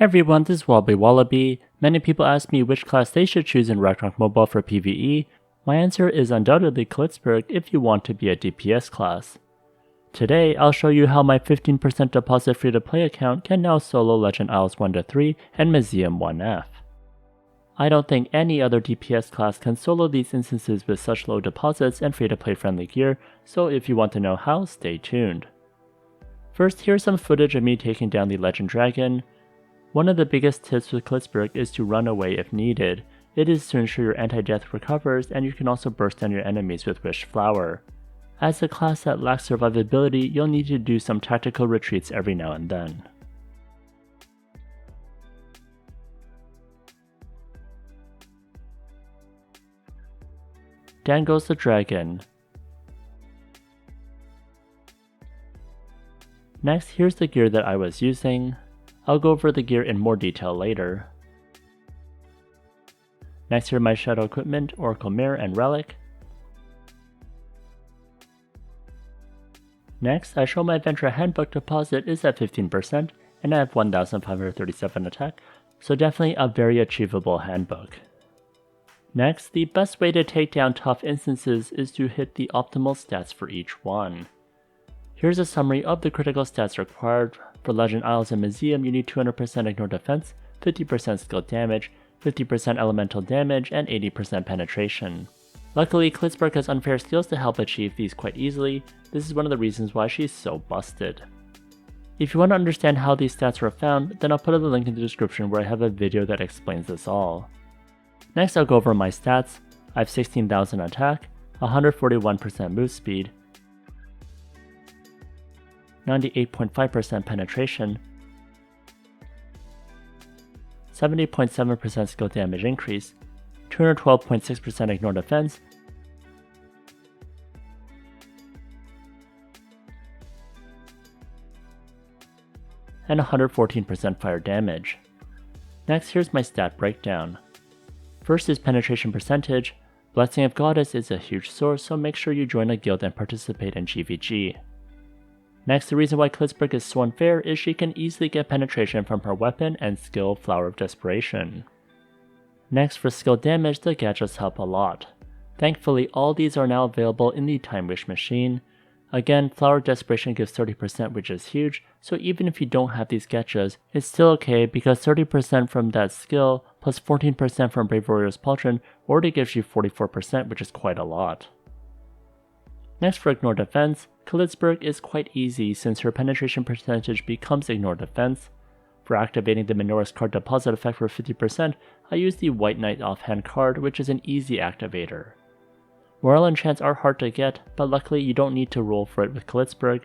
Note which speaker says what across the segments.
Speaker 1: everyone, this is WobblyWallaby. Many people ask me which class they should choose in Ragnarok Mobile for PvE. My answer is undoubtedly Khalitzburg if you want to be a DPS class. Today, I'll show you how my 15% deposit free-to-play account can now solo Legend Isles 1-3 and Museum 1F. I don't think any other DPS class can solo these instances with such low deposits and free-to-play friendly gear, so if you want to know how, stay tuned. First, here's some footage of me taking down the Legend Dragon. One of the biggest tips with Khalitzburg is to run away if needed. It is to ensure your anti-death recovers, and you can also burst down your enemies with Wish Flower. As a class that lacks survivability, you'll need to do some tactical retreats every now and then. Down goes the dragon. Next, here's the gear that I was using. I'll go over the gear in more detail later. Next, here are my shadow equipment, Oracle Mirror and Relic. Next, I show my Adventure Handbook deposit is at 15% and I have 1537 attack, so definitely a very achievable handbook. Next, the best way to take down tough instances is to hit the optimal stats for each one. Here's a summary of the critical stats required. For Legend Isles and Museum, you need 200% ignore defense, 50% skill damage, 50% elemental damage, and 80% penetration. Luckily, Khalitzburg has unfair skills to help achieve these quite easily. This is one of the reasons why she's so busted. If you want to understand how these stats were found, then I'll put a link in the description where I have a video that explains this all. Next, I'll go over my stats. I have 16,000 attack, 141% move speed, 98.5% penetration, 70.7% skill damage increase, 212.6% ignore defense, and 114% fire damage. Next, here's my stat breakdown. First is penetration percentage. Blessing of Goddess is a huge source, so make sure you join a guild and participate in GVG. Next, the reason why Khalitzburg is so unfair is she can easily get penetration from her weapon and skill Flower of Desperation. Next, for skill damage, the gadgets help a lot. Thankfully, all these are now available in the Time Wish machine. Again, Flower of Desperation gives 30%, which is huge, so even if you don't have these gadgets, it's still okay because 30% from that skill plus 14% from Brave Warrior's Pauldron already gives you 44%, which is quite a lot. Next, for Ignore Defense, Khalitzburg is quite easy since her penetration percentage becomes Ignore Defense. For activating the Minora's card deposit effect for 50%, I use the White Knight offhand card, which is an easy activator. Morale enchants are hard to get, but luckily you don't need to roll for it with Khalitzburg.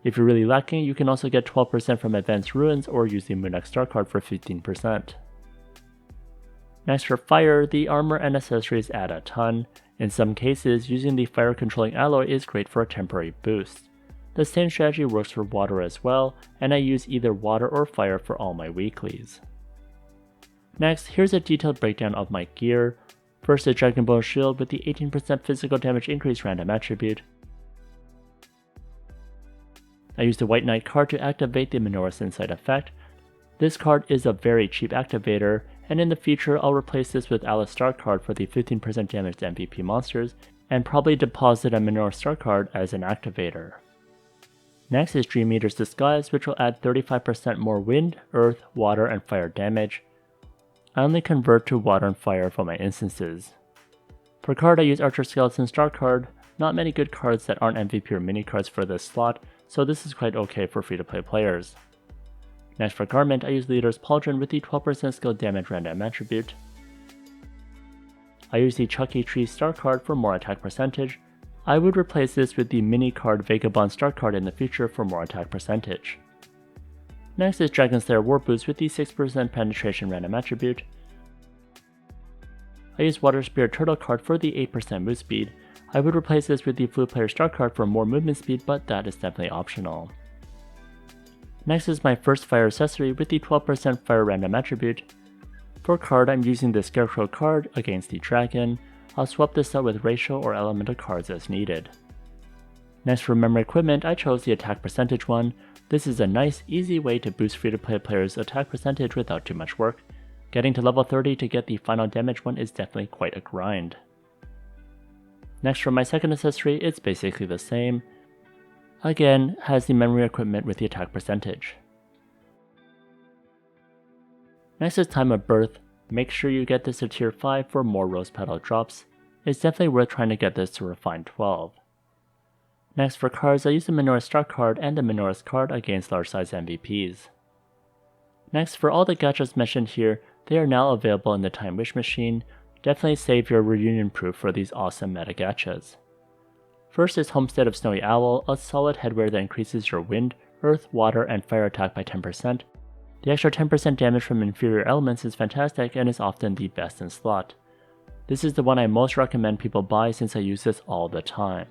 Speaker 1: If you're really lacking, you can also get 12% from Advanced Ruins or use the Moonex Star card for 15%. Next, for fire, the armor and accessories add a ton. In some cases, using the fire controlling alloy is great for a temporary boost. The same strategy works for water as well, and I use either water or fire for all my weeklies. Next, here's a detailed breakdown of my gear. First, the Dragon Bone Shield with the 18% physical damage increase random attribute. I use the White Knight card to activate the Minora's Insight effect. This card is a very cheap activator, and in the future I'll replace this with Alice Star card for the 15% damage to MVP monsters, and probably deposit a Minora Star card as an activator. Next is Dream Eater's Disguise, which will add 35% more wind, earth, water, and fire damage. I only convert to water and fire for my instances. For card I use Archer Skeleton Star card, not many good cards that aren't MVP or mini cards for this slot, so this is quite okay for free to play players. Next, for Garment, I use Leader's Pauldron with the 12% skill damage random attribute. I use the Chucky Tree Star card for more attack percentage. I would replace this with the mini card Vagabond Star card in the future for more attack percentage. Next is Dragon Slayer War Boots with the 6% penetration random attribute. I use Water Spirit Turtle card for the 8% move speed. I would replace this with the Flute Player Star card for more movement speed, but that is definitely optional. Next is my first fire accessory with the 12% fire random attribute. For card, I'm using the Scarecrow card against the dragon. I'll swap this out with ratio or elemental cards as needed. Next, for memory equipment, I chose the attack percentage one. This is a nice, easy way to boost free-to-play players' attack percentage without too much work. Getting to level 30 to get the final damage one is definitely quite a grind. Next, for my second accessory, it's basically the same. Again, has the memory equipment with the attack percentage. Next is Time of Birth. Make sure you get this to tier 5 for more rose petal drops. It's definitely worth trying to get this to refine 12. Next, for cards, I use the Menorah's Star card and the Menorah's card against large size MVPs. Next, for all the gachas mentioned here, they are now available in the Time Wish machine. Definitely save your reunion proof for these awesome meta gachas. First is Homestead of Snowy Owl, a solid headwear that increases your wind, earth, water, and fire attack by 10%. The extra 10% damage from inferior elements is fantastic and is often the best in slot. This is the one I most recommend people buy since I use this all the time.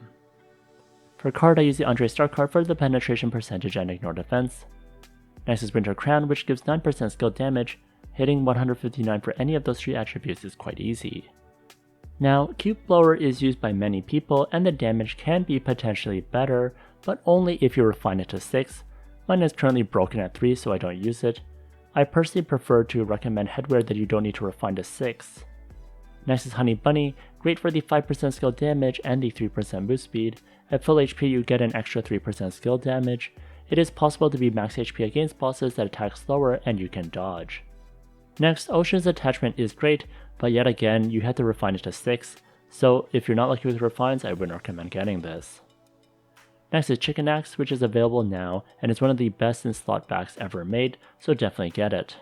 Speaker 1: For card, I use the Andre Star card for the penetration percentage and ignore defense. Next is Winter Crown, which gives 9% skill damage. Hitting 159 for any of those 3 attributes is quite easy. Now, Cube Blower is used by many people and the damage can be potentially better, but only if you refine it to 6. Mine is currently broken at 3, so I don't use it. I personally prefer to recommend headwear that you don't need to refine to 6. Next is Honey Bunny, great for the 5% skill damage and the 3% boost speed. At full HP you get an extra 3% skill damage. It is possible to be max HP against bosses that attack slower and you can dodge. Next, Ocean's attachment is great, but yet again you have to refine it to 6, so if you're not lucky with refines I wouldn't recommend getting this. Next is Chicken Axe, which is available now and is one of the best in slot backs ever made, so definitely get it.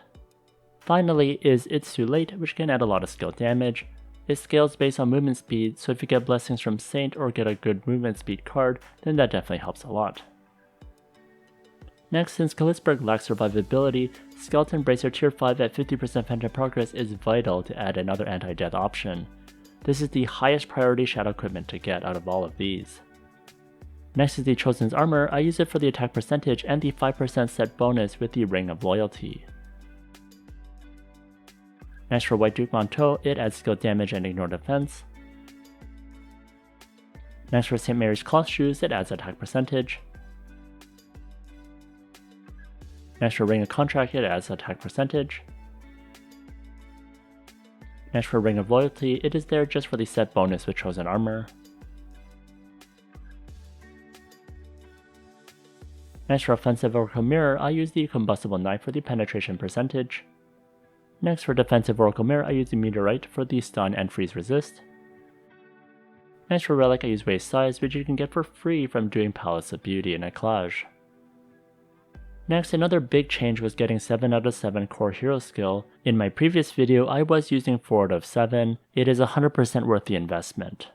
Speaker 1: Finally is It's Too Late, which can add a lot of skill damage. It scales based on movement speed, so if you get blessings from Saint or get a good movement speed card, then that definitely helps a lot. Next, since Khalitzburg lacks survivability, Skeleton Bracer tier 5 at 50% phantom progress is vital to add another anti-death option. This is the highest priority shadow equipment to get out of all of these. Next is the Chosen's Armor. I use it for the attack percentage and the 5% set bonus with the Ring of Loyalty. Next for White Duke Manteau, it adds skill damage and ignore defense. Next for St. Mary's Cloth Shoes, it adds attack percentage. Next for Ring of Contract, it adds attack percentage. Next for Ring of Loyalty, it is there just for the set bonus with Chosen Armor. Next for Offensive Oracle Mirror, I use the Combustible Knife for the penetration percentage. Next for Defensive Oracle Mirror, I use the Meteorite for the stun and freeze resist. Next for Relic, I use Waist Size, which you can get for free from doing Palace of Beauty in Eclage. Next, another big change was getting 7 out of 7 core hero skill. In my previous video, I was using 4 out of 7. It is 100% worth the investment.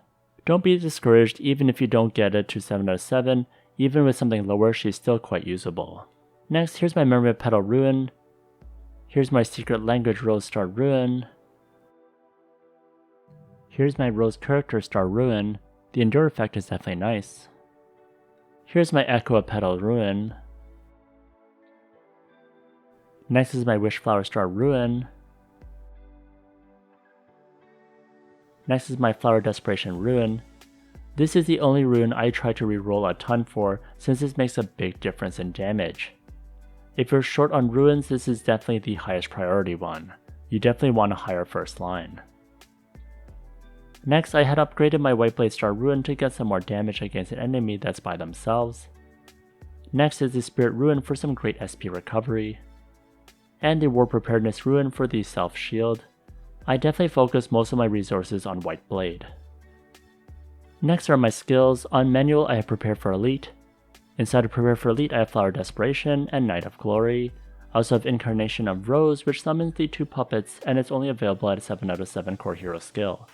Speaker 1: Don't be discouraged even if you don't get it to 7 out of 7. Even with something lower, she's still quite usable. Next, here's my Memory of Petal Ruin. Here's my Secret Language Rose Star Ruin. Here's my Rose Character Star Ruin. The Endure effect is definitely nice. Here's my Echo of Petal Ruin. Next is my Wishflower Star Ruin. Next is my Flower Desperation Ruin. This is the only rune I try to reroll a ton for since this makes a big difference in damage. If you're short on ruins, this is definitely the highest priority one. You definitely want a higher first line. Next, I had upgraded my Whiteblade Star Ruin to get some more damage against an enemy that's by themselves. Next is the Spirit Ruin for some great SP recovery. And the War Preparedness Ruin for the Self Shield. I definitely focus most of my resources on White Blade. Next are my skills. On Manual I have Prepare for Elite. Inside of Prepare for Elite I have Flower Desperation and Night of Glory. I also have Incarnation of Rose, which summons the 2 puppets and it's only available at a 7 out of 7 core hero skill.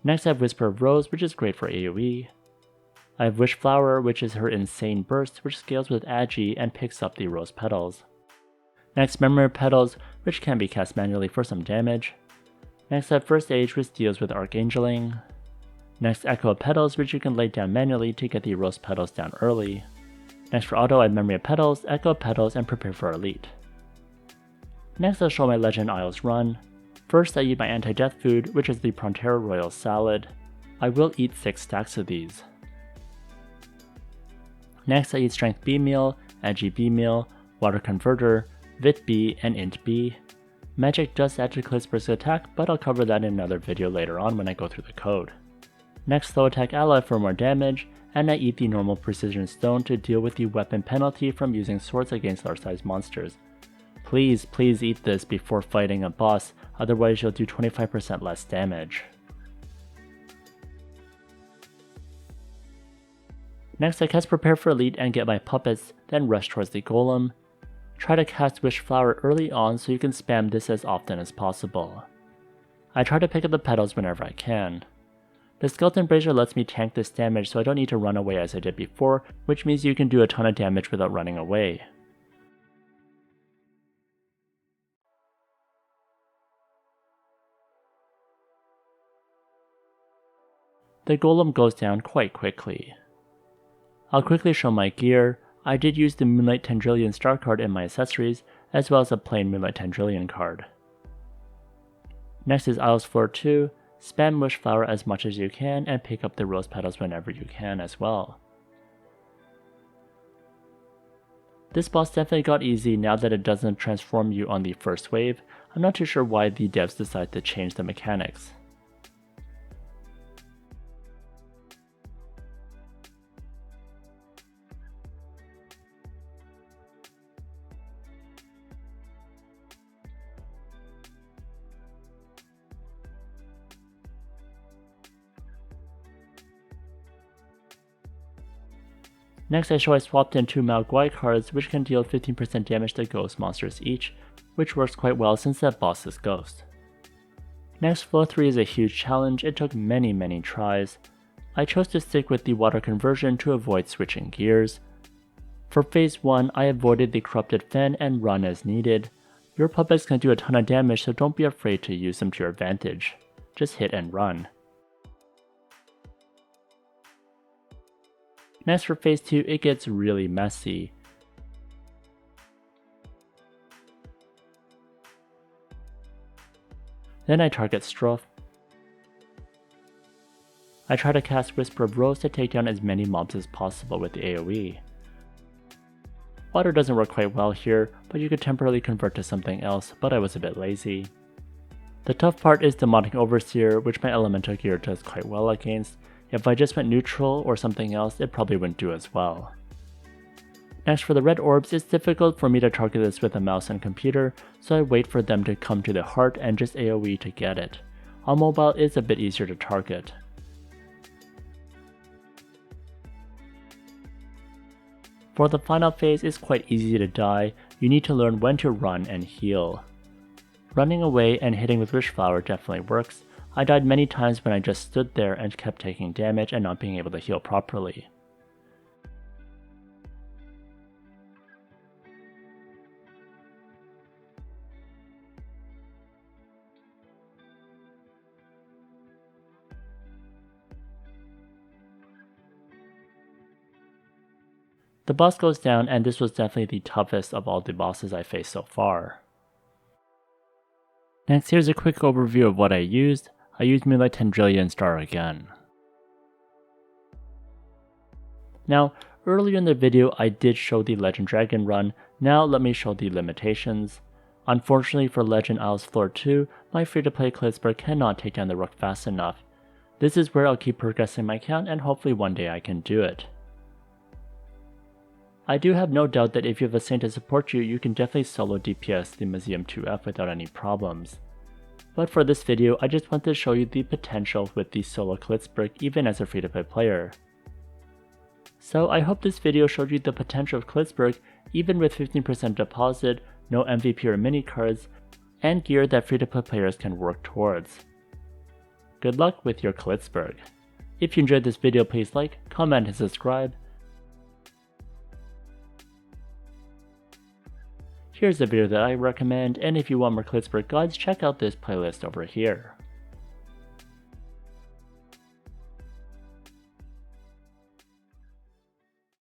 Speaker 1: Next I have Whisper of Rose, which is great for AoE. I have Wish Flower, which is her insane burst, which scales with Agi and picks up the rose petals. Next, Memory Petals, which can be cast manually for some damage. Next, I have First Age, which deals with Archangeling. Next, Echo of Petals, which you can lay down manually to get the rose petals down early. Next for auto, I have Memory of Petals, Echo of Petals, and Prepare for Elite. Next, I'll show my Legend Isles run. First, I eat my anti-death food, which is the Prontera Royal Salad. I will eat 6 stacks of these. Next, I eat Strength B meal, RGB Meal, Water Converter, Vit B, and Int B. Magic does add to Khalitzburg's attack, but I'll cover that in another video later on when I go through the code. Next, slow attack ally for more damage, and I eat the normal precision stone to deal with the weapon penalty from using swords against large sized monsters. Please eat this before fighting a boss, otherwise you'll do 25% less damage. Next, I cast Prepare for Elite and get my puppets, then rush towards the golem. Try to cast Wish Flower early on so you can spam this as often as possible. I try to pick up the petals whenever I can. The Skeleton Brazier lets me tank this damage so I don't need to run away as I did before, which means you can do a ton of damage without running away. The golem goes down quite quickly. I'll quickly show my gear. I did use the Moonlight Tendrillion star card in my accessories, as well as a plain Moonlight Tendrillion card. Next is Isles Floor 2, spam Wish Flower as much as you can and pick up the rose petals whenever you can as well. This boss definitely got easy now that it doesn't transform you on the first wave. I'm not too sure why the devs decided to change the mechanics. Next I show I swapped in 2 Malguai cards which can deal 15% damage to ghost monsters each, which works quite well since that boss is ghost. Next, flow 3 is a huge challenge. It took many tries. I chose to stick with the water conversion to avoid switching gears. For phase 1 I avoided the corrupted fen and run as needed. Your puppets can do a ton of damage, so don't be afraid to use them to your advantage. Just hit and run. Next for phase 2, it gets really messy. Then I target Stroff. I try to cast Whisper of Rose to take down as many mobs as possible with the AoE. Water doesn't work quite well here, but you could temporarily convert to something else, but I was a bit lazy. The tough part is Demonic Overseer, which my elemental gear does quite well against. If I just went neutral or something else, it probably wouldn't do as well. Next for the red orbs, it's difficult for me to target this with a mouse and computer, so I wait for them to come to the heart and just AoE to get it. On mobile it's a bit easier to target. For the final phase, it's quite easy to die. You need to learn when to run and heal. Running away and hitting with Wish Flower definitely works. I died many times when I just stood there and kept taking damage and not being able to heal properly. The boss goes down, and this was definitely the toughest of all the bosses I faced so far. Next, here's a quick overview of what I used. I used Moonlight Tendrillion Star again. Now, earlier in the video I did show the Legend Dragon run, now let me show the limitations. Unfortunately for Legend Isles Floor 2, my free-to-play Khalitzburg cannot take down the Rook fast enough. This is where I'll keep progressing my count and hopefully one day I can do it. I do have no doubt that if you have a Saint to support you, you can definitely solo DPS the Museum 2F without any problems. But for this video, I just want to show you the potential with the solo Khalitzburg even as a free-to-play player. So I hope this video showed you the potential of Khalitzburg even with 15% deposit, no MVP or mini cards, and gear that free-to-play players can work towards. Good luck with your Khalitzburg. If you enjoyed this video, please like, comment, and subscribe. Here's a video that I recommend, and if you want more Khalitzburg guides, check out this playlist over here.